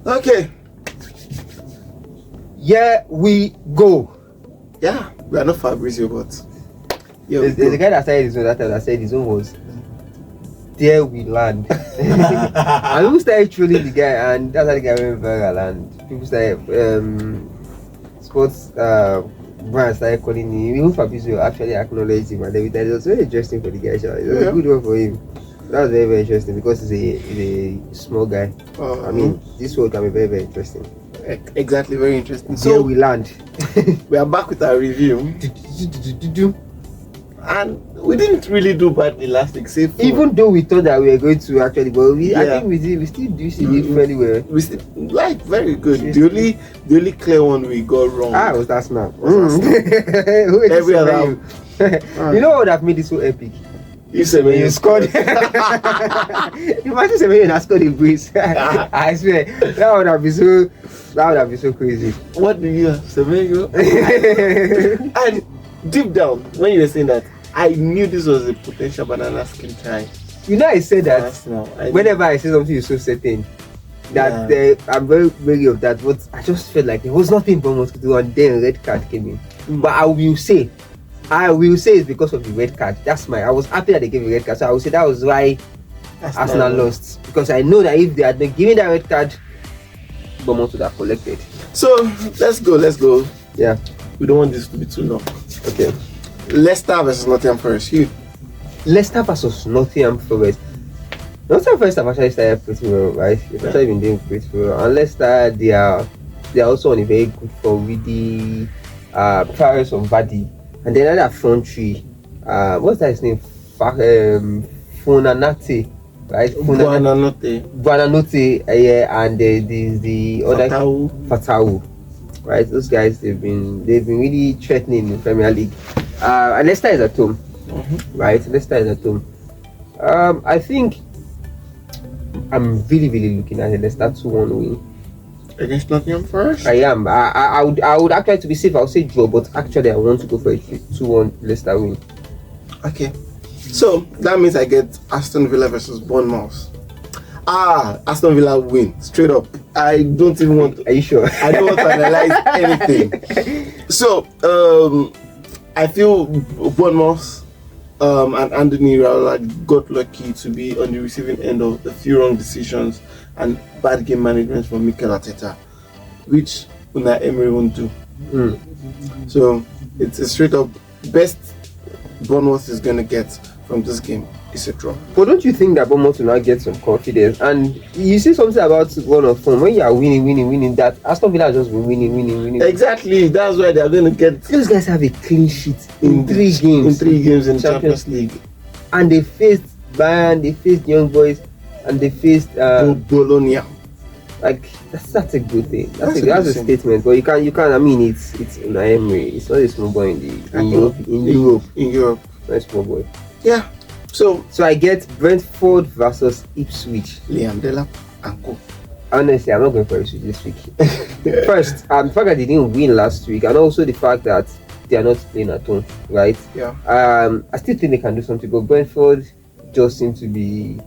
Okay. Here we go. Yeah, we are not Fabrizio, but There's a guy that started his own that time that said his own was there we land. And people started trolling the guy, and that's how the guy went viral. And people started sports brands started calling him. Even Fabrizio actually acknowledged him, and everything. It was very interesting for the guy. It was a good one for him. That was very, very interesting because he's a small guy. I mean, this world can be very, very interesting. Exactly, very interesting. So we land. We are back with our review. And we didn't really do badly last week, even though we thought that we were going to actually, but I think we still do see it very well. We still very good. The only clear one we got wrong. Was that snap? Every other. You know what would have made this so epic? You said when you scored. Imagine when you scored a brace. I swear that would have been so crazy. What do you have, Semenyo? And deep down, when you were saying that, I knew this was a potential banana skin tie. You know, I said that whenever I say something so certain that I'm very wary of that, but I just felt like there was nothing Bournemouth could do, and then red card came in. But I will say it's because of the red card. I was happy that they gave a red card, so I will say that was why Arsenal lost, because I know that if they had been given that red card, Bournemouth would have collected. So let's go. Yeah, we don't want this to be too long. Okay. Leicester versus Nottingham Forest. Leicester versus Nottingham Forest. Nottingham Forest have actually started pretty well, right? They've actually been doing pretty well. And Leicester, they are also on a very good form with the prowess of Vardy. And then another front three. What's that his name? Funanate, right? Buonanotte, and there's the other Fatawu. Right, those guys they've been really threatening in the Premier League. And Leicester is at home, right? Leicester is at home. I think I'm really looking at a Leicester 2-1 win against Nottingham Forest. I am. I would actually, to be safe, I would say draw, but actually I want to go for a 2-1 Leicester win. Okay, so that means I get Aston Villa versus Bournemouth. Aston Villa win straight up. I don't even want to. Are you sure? I don't want to analyze anything. So I feel Bournemouth and Anthony Raola got lucky to be on the receiving end of a few wrong decisions and bad game management from Mikel Arteta, which Unai Emery won't do. So it's a straight up best Bournemouth is going to get from this game is a draw. But don't you think that Bournemouth will now get some confidence? And you say something about run of form. When you are winning, that Aston Villa has just been winning. Exactly, that's why they are going to get. Those guys have a clean sheet in 3 games. In 3 games in Champions League. And they faced Bayern, they faced Young Boys, and they faced Bologna. Like that's a good thing. That's a statement. But you can. I mean, it's Unai Emery. It's not a small boy in Europe. In Europe, not a small boy. Yeah. So I get Brentford versus Ipswich. Liam Delap and co. Honestly, I'm not going for Ipswich this week. First, the fact that they didn't win last week, and also the fact that they are not playing at home, right? Yeah. I still think they can do something, but Brentford just seem to be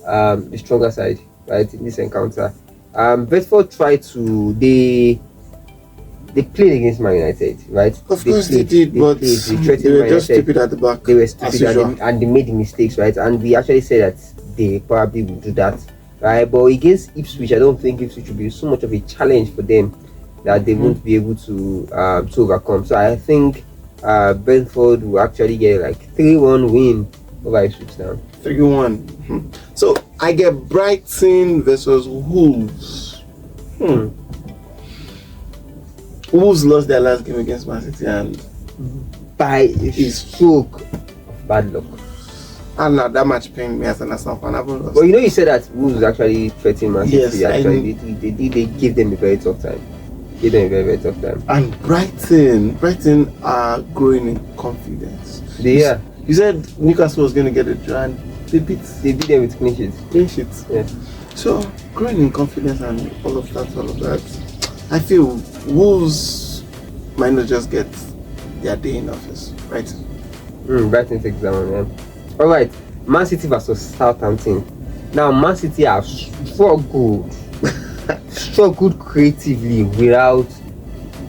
the stronger side, right, in this encounter. Brentford tried to they played against Man United, right? Of course they did, but they were just stupid at the back. They were stupid and they made the mistakes, right? And we actually said that they probably will do that, right? But against Ipswich, I don't think Ipswich will be so much of a challenge for them that they won't be able to overcome. So I think Brentford will actually get like 3-1 win over Ipswich now. 3-1. So I get Brighton versus Wolves. Wolves lost their last game against Man City and by a stroke of bad luck. And now that match pained me as an Arsenal fan. But you know, you said that Wolves actually threatened Man City. Yes, actually, they gave them a very tough time. Very tough time. And Brighton are growing in confidence. Yeah. You said Newcastle was going to get a draw, and they beat them with clean sheets. Yeah. So growing in confidence and all of that. I feel Wolves might not just get their day in office, right? Brighton takes that one, yeah. Alright, Man City versus Southampton. Now Man City have struggled so good creatively without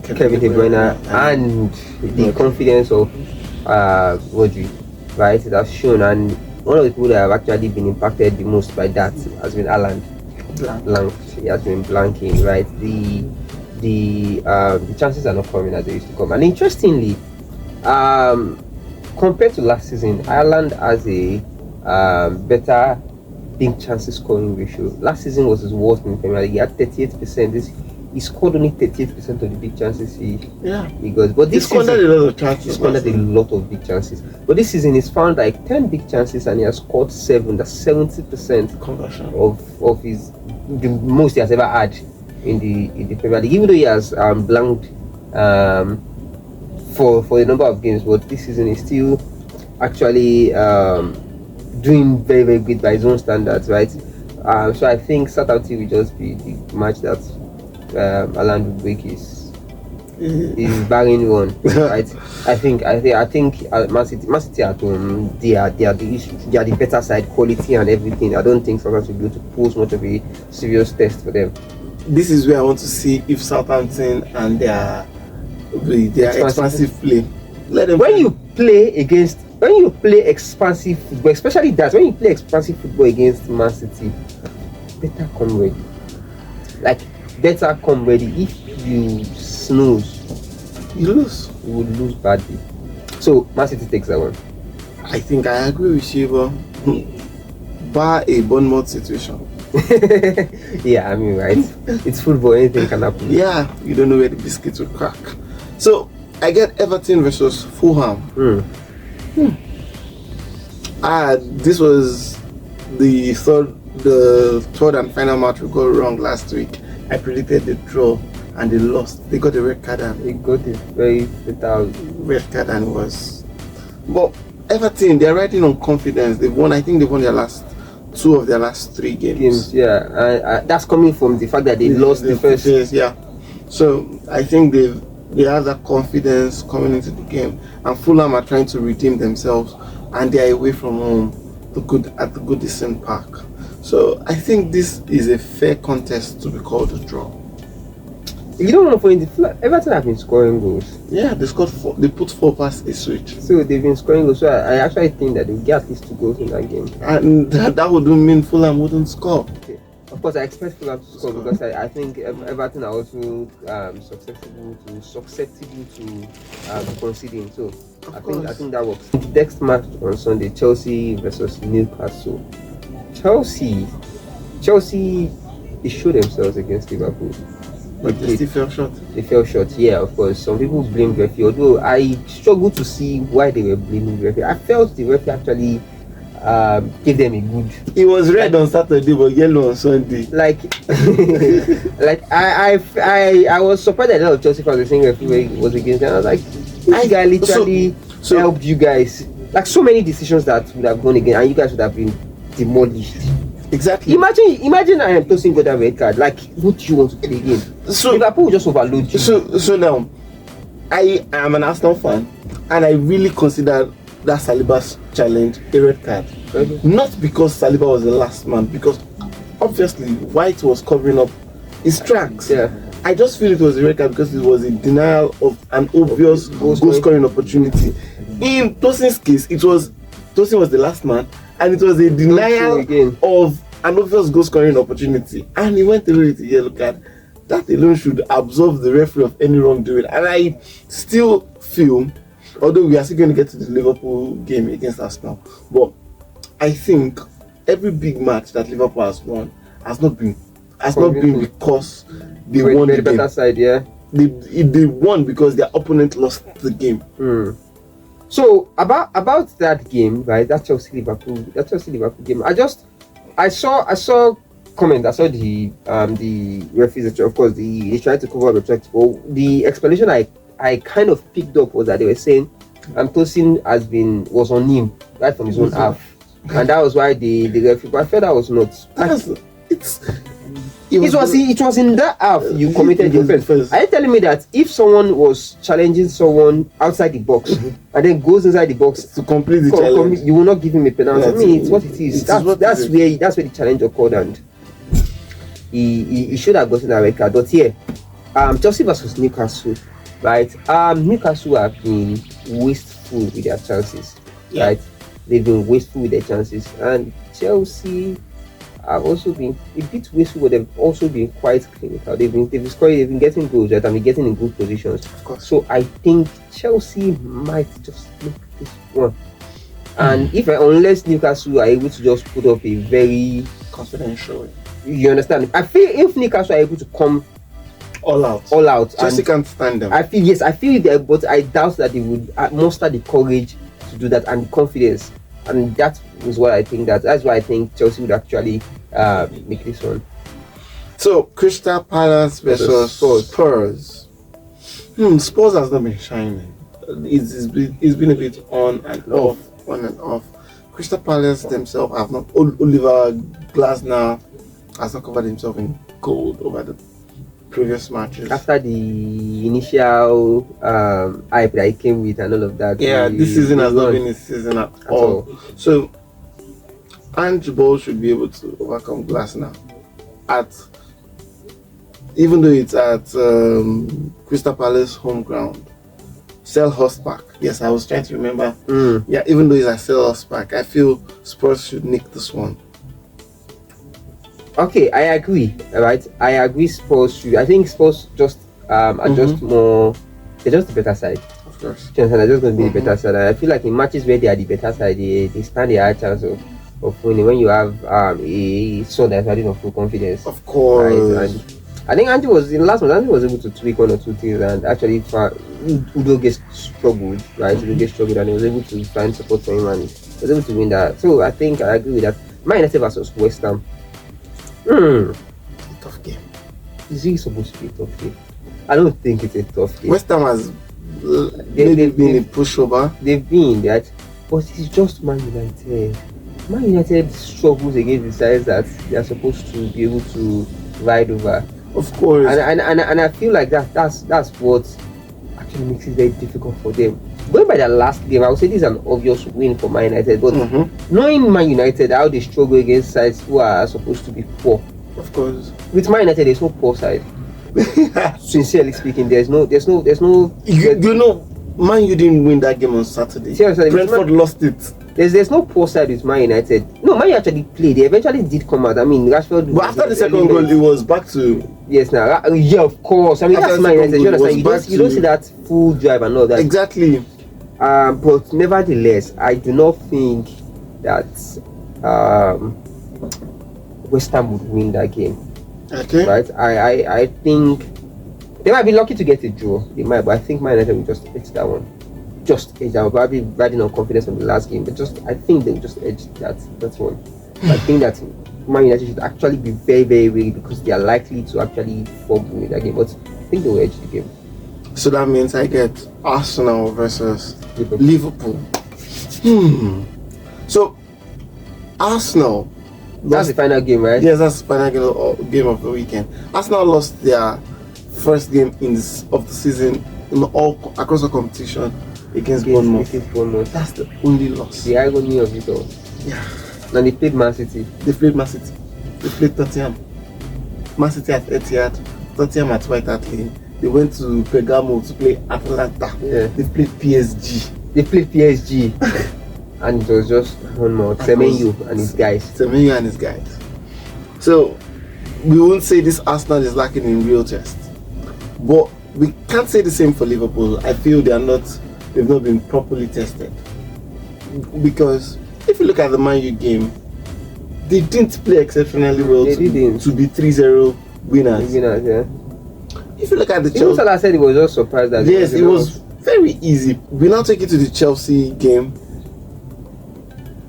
Kevin De Bruyne and the confidence of Rodri, right? It has shown, and one of the people that have actually been impacted the most by that has been Alan. Blank. He has been blanking, right? The chances are not coming as they used to come. And interestingly, compared to last season, Ireland has a better big chances scoring ratio. Last season was his worst in the Premier League. He had 38%. He scored only 38% of the big chances he got. But this season, a lot of chances. He scored a lot of big chances. But this season, he's found like 10 big chances and he has scored 7. That's 70% conversion of his the most he has ever had in the Premier League. Even though he has blanked for a number of games, but this season he's still actually doing very, very good by his own standards, right? So I think Saturday will just be the match that Alan will break his barring one, right? I think Man City at home, they are the better side, quality and everything. I don't think Southampton will be able to pose much of a serious test for them. This is where I want to see if Southampton and their expansive play. Let them when you play expansive football, especially that when you play expansive football against Man City, better come ready. Like better come ready. If you snooze, you lose. You will lose badly. So Man City takes that one. I think I agree with you, but bar a Bournemouth situation. Yeah, I mean, right? It's football, anything can happen. Yeah, you don't know where the biscuits will crack. So I get Everton versus Fulham. This was the third and final match we got wrong last week. I predicted the draw and they lost. They got a red card and they got a very fatal red card and was. But Everton, they're riding on confidence. They've won. I think they've won their last 2 of their last 3 games. Yeah, that's coming from the fact that they lost the first. Yeah, so I think they have that confidence coming into the game, and Fulham are trying to redeem themselves, and they are away from home, at the Goodison Park. So I think this is a fair contest to be called a draw. You don't want to point the Everton have been scoring goals. Yeah, they scored 4. They put 4 past Ipswich. So they've been scoring goals. So I actually think that they'll get at least 2 goals in that game. And that wouldn't mean Fulham wouldn't score. Okay. Of course, I expect Fulham to score because I think Everton are also susceptible to conceding. So I think that works. The next match on Sunday, Chelsea versus Newcastle. Chelsea, they showed themselves against Liverpool. But they still fell short. They fell short, yeah, of course. Some people blame the referee, although I struggle to see why they were blaming the referee. I felt the referee actually gave them a good. It was red on Saturday, but yellow on Sunday. Like, I was surprised that a lot of Chelsea fans were saying referee was against them. I was like, this guy literally helped you guys. Like so many decisions that would have gone again, and you guys would have been demolished. Exactly. Imagine I am tossing got a red card. Like, what do you want to play again? So Liverpool will just overload you. So now, I am an Arsenal fan, and I really consider that Saliba's challenge a red card. Not because Saliba was the last man, because obviously White was covering up his tracks. Yeah. I just feel it was a red card because it was a denial of an obvious goal scoring opportunity. In Tosin's case, Tosin was the last man, and it was a denial of an obvious goal scoring opportunity, and he went away with a yellow card. That alone should absolve the referee of any wrongdoing. And I still feel, although we are still going to get to the Liverpool game against Arsenal, but I think every big match that Liverpool has won has not been because they won the game. Better side, yeah. They won because their opponent lost the game. So about that game, right? That Chelsea Liverpool game. I saw comment. I saw the referees. Of course, they tried to cover the tracks. But the explanation I kind of picked up was that they were saying Tosin was on him right from his own half, and that was why the referee. But I felt that was not. It was in that half you committed the offense. Are you telling me that if someone was challenging someone outside the box and then goes inside the box to complete the challenge, you will not give him a penalty? I mean, it's what it is. That's where the challenge occurred. And he should have gotten a red card. But yeah, Chelsea versus Newcastle, right? Newcastle have been wasteful with their chances, right? They've been wasteful with their chances, and Chelsea have also been a bit wasteful, but they've also been quite clinical. They've been scoring, they've been getting goals, right, and been getting in good positions. Of course. So I think Chelsea might just make this one. And unless Newcastle are able to just put up a very confidential, you understand? I feel if Newcastle are able to come all out, Chelsea can't stand them. I feel that, but I doubt that they would muster the courage to do that and the confidence. And that is what I think. That's why I think Chelsea would actually make this one. So Crystal Palace versus Spurs. Spurs has not been shining. It's been a bit on and off. Crystal Palace themselves have not. Oliver Glasner has not covered himself in gold over the previous matches. After the initial hype that he came with and all of that. Yeah, this season has not been his season at all. So Ange Ball should be able to overcome Glasner even though it's at Crystal Palace home ground. Selhurst Park. Yes, I was trying to remember. Yeah, even though it's at Selhurst Park, I feel Spurs should nick this one. Okay, I agree. Right, I agree. Spurs should. I think Spurs just are just more. They're just the better side. Of course. They're just going to be the better side. And I feel like in matches where they are the better side, they stand a higher chance of winning. When you have a son that's riding on full confidence. Of course. Right? And I think Andy was in the last one. Andy was able to tweak one or two things, and actually, Udo gets struggled, right? Udo gets struggled, and he was able to find support for him, and was able to win that. So I think I agree with that. Man United versus West Ham. Tough game. Is it supposed to be a tough game? I don't think it's a tough game. West Ham has they've been a pushover. They've been that, but it's just Man United. Man United struggles against the sides that they are supposed to be able to ride over. Of course. And I feel like that's what actually makes it very difficult for them. Going by their last game, I would say this is an obvious win for Man United, but knowing Man United, how they struggle against sides who are supposed to be poor. Of course. With Man United, there's no poor side. Sincerely speaking, there's no. You know, Man U didn't win that game on Saturday. Seriously, Brentford lost it. There's no poor side with Man United. No, Man U actually played. They eventually did come out. I mean, Rashford. But after the second goal, it was back to. Yes, now yeah, of course. I mean, that's Man United. You understand? You don't see that full drive and all that. Exactly. But nevertheless, I do not think that West Ham would win that game. Okay. Right? I think they might be lucky to get a draw. They might, but I think Man United will just edge that one. Just edge that one. Probably riding on confidence from the last game, but I think they will just edge that one. I think that Man United should actually be very, very wary because they are likely to actually fumble in that game. But I think they will edge the game. So that means I get Arsenal versus Liverpool. So Arsenal. That's the final game, right? Yes, that's the final game of the weekend. Arsenal lost their first game of the season across the competition against Bournemouth. That's the only loss. The irony of it all. Yeah. And they played Man City. They played Tottenham. Man City at Etihad, Tottenham at White Hart Lane. They went to Bergamo to play Atalanta. Yeah. They played PSG. And it was just one more. Semenyo and his guys. So we won't say this Arsenal is lacking in real test, but we can't say the same for Liverpool. I feel they've not been properly tested, because if you look at the Man U game, they didn't play exceptionally well to be 3-0 winners. Yeah. If you look at the Chelsea, Salah said he was just surprised that it was very easy. We now take it to the Chelsea game.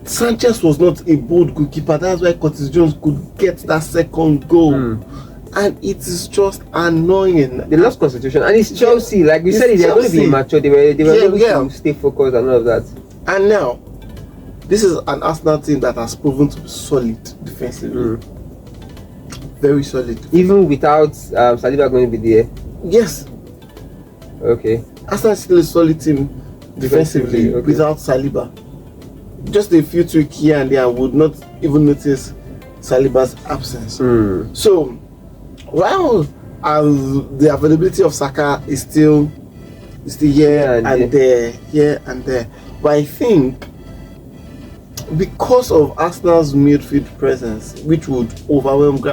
Sanchez was not a bold goalkeeper. That's why Curtis Jones could get that second goal. And it is just annoying. They lost concentration, and it's Chelsea. Like we said, they're going to be mature. They were able to stay focused and all of that. And now, this is an Arsenal team that has proven to be solid defensively. Very solid. Even without Saliba going to be there. Yes. Okay. Arsenal is still a solid team defensively without Saliba. Just a few tweaks here and there would not even notice Saliba's absence. So Well, the availability of Saka is still here and there. But I think because of Arsenal's midfield presence, which would overwhelm,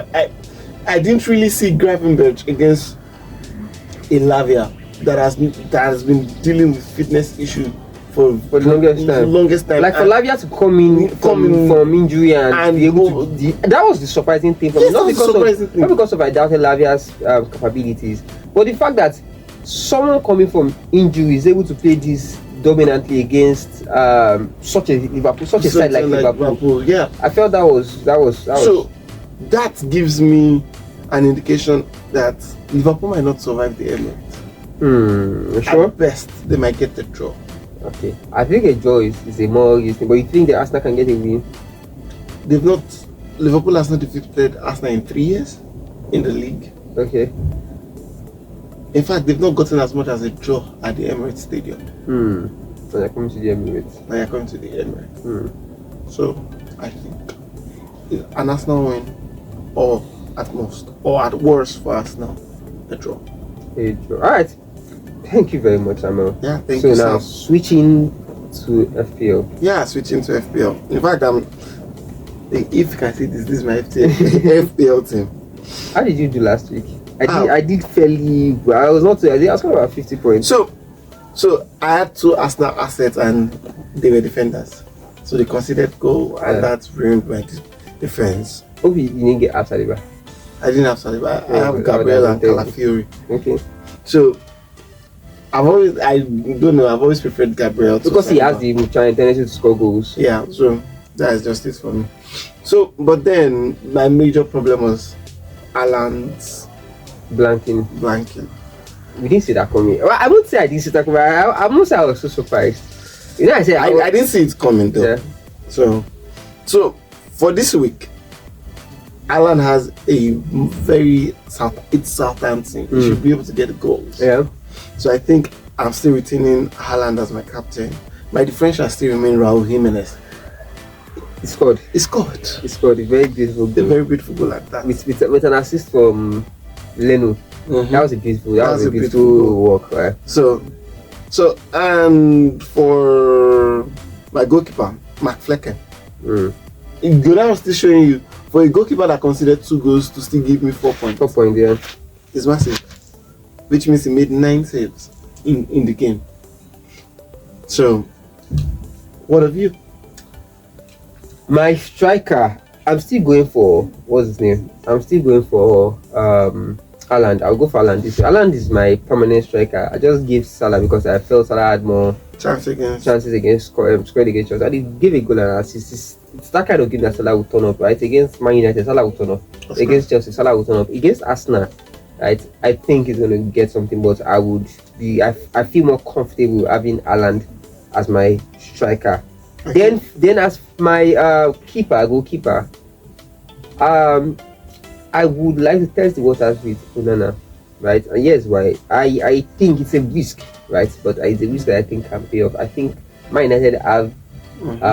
I didn't really see Gravenberch against a Lavia that has been dealing with fitness issue for the longest time. Like for Lavia to come in from injury and be able to, that was the surprising thing for me. Not because of I doubted Lavia's capabilities, but the fact that someone coming from injury is able to play this dominantly against such a side like Liverpool. Yeah, I felt that was. So that gives me an indication that Liverpool might not survive the Emirates. Sure. At best, they might get the draw. Okay, I think a draw is a more useful. But you think the Arsenal can get a win? Liverpool has not defeated Arsenal in 3 years in the league. Okay. In fact, they've not gotten as much as a draw at the Emirates Stadium. So they're coming to the Emirates. So I think an Arsenal win, or at most, or at worst for Arsenal, a draw. All right. Thank you very much, Samuel. Yeah, thank you. So now switching to FPL. Yeah, switching to FPL. In fact, if you can see this is my FPL team. How did you do last week? I did fairly well. I was coming about 50 points. So I had 2 Arsenal assets and they were defenders. So they conceded goal and that ruined my defense. Hope you didn't get Saliba. I didn't have Saliba. I have Gabriel and Calafiori. Okay. So I've always preferred Gabriel because he has the tendency to score goals. Yeah, so that is just it for me. So, but then my major problem was Alan's blanking. We didn't see that coming. Well, I won't say I didn't see that coming. I must say I was so surprised. You know, I didn't see it coming though. Yeah. So for this week, Alan has a very Southampton. He should be able to get goals. Yeah. So I think I'm still retaining Haaland as my captain. My differential still remains Raul Jimenez. He scored. He scored a very beautiful goal. A very beautiful goal like that. With an assist from Leno. That was a beautiful work, right? So and for my goalkeeper, Mark Flecken. Good, I was still showing you, for a goalkeeper that considered 2 goals to still give me 4 points. 4 points, yeah. It's massive. Which means he made 9 saves in the game. So, what have you? My striker, I'm still going for, what's his name? I'm still going for Haaland. I'll go for Haaland this year. Haaland is my permanent striker. I just gave Salah because I felt Salah had more chances against scoring against us. I did give a goal and assist. It's that kind of game that Salah will turn up, right? Against Man United, Salah will turn up. Against Chelsea, Salah will turn up. Against Arsenal, right? I think he's going to get something, but I feel more comfortable having Haaland as my striker. Okay. Then as my goalkeeper, I would like to test the waters with Onana, right? And yes, why? I think it's a risk, right? But it's a risk that I think can pay off. I think Man United have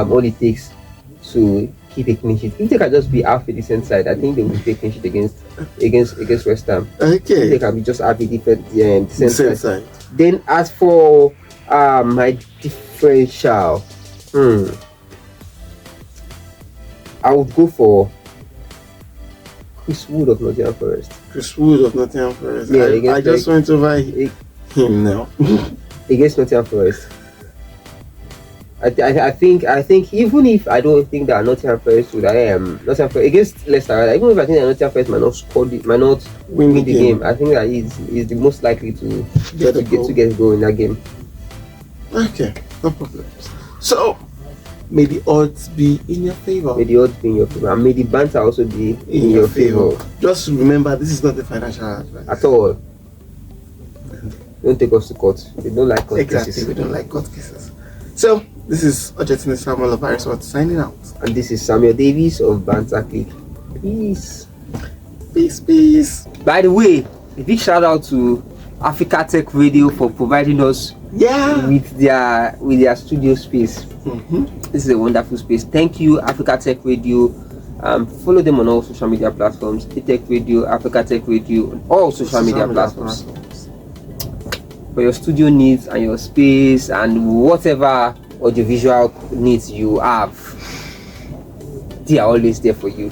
all it takes to keep a clean sheet. If they can just be half a decent side, I think they will take a clean sheet against West Ham. Okay. If they can be just half a decent side. Then as for my differential, I would go for Chris Wood of Nottingham Forest. Yeah, I just went over him now. Against Nottingham Forest. I think even if I don't think that Nottingham Forest would Nottingham Forest against Leicester, right? Even if I think that Nottingham Forest might not win the game, I think that he's the most likely to get a goal in that game. Okay, no problem. So may the odds be in your favor. And may the banter also be in your favor. Just remember, this is not a financial advice at all. Don't take us to court. We don't like court cases. We don't like court cases. So this is Ojetunde Samuel of Irisword signing out. And this is Samuel Davies of Banter Click. Peace. By the way, a big shout out to Africa Tech Radio for providing us with their studio space. This is a wonderful space. Thank you, Africa Tech Radio. Follow them on all social media platforms. Tech Radio, Africa Tech Radio, on all social media platforms. For your studio needs and your space and whatever audiovisual needs you have, they are always there for you.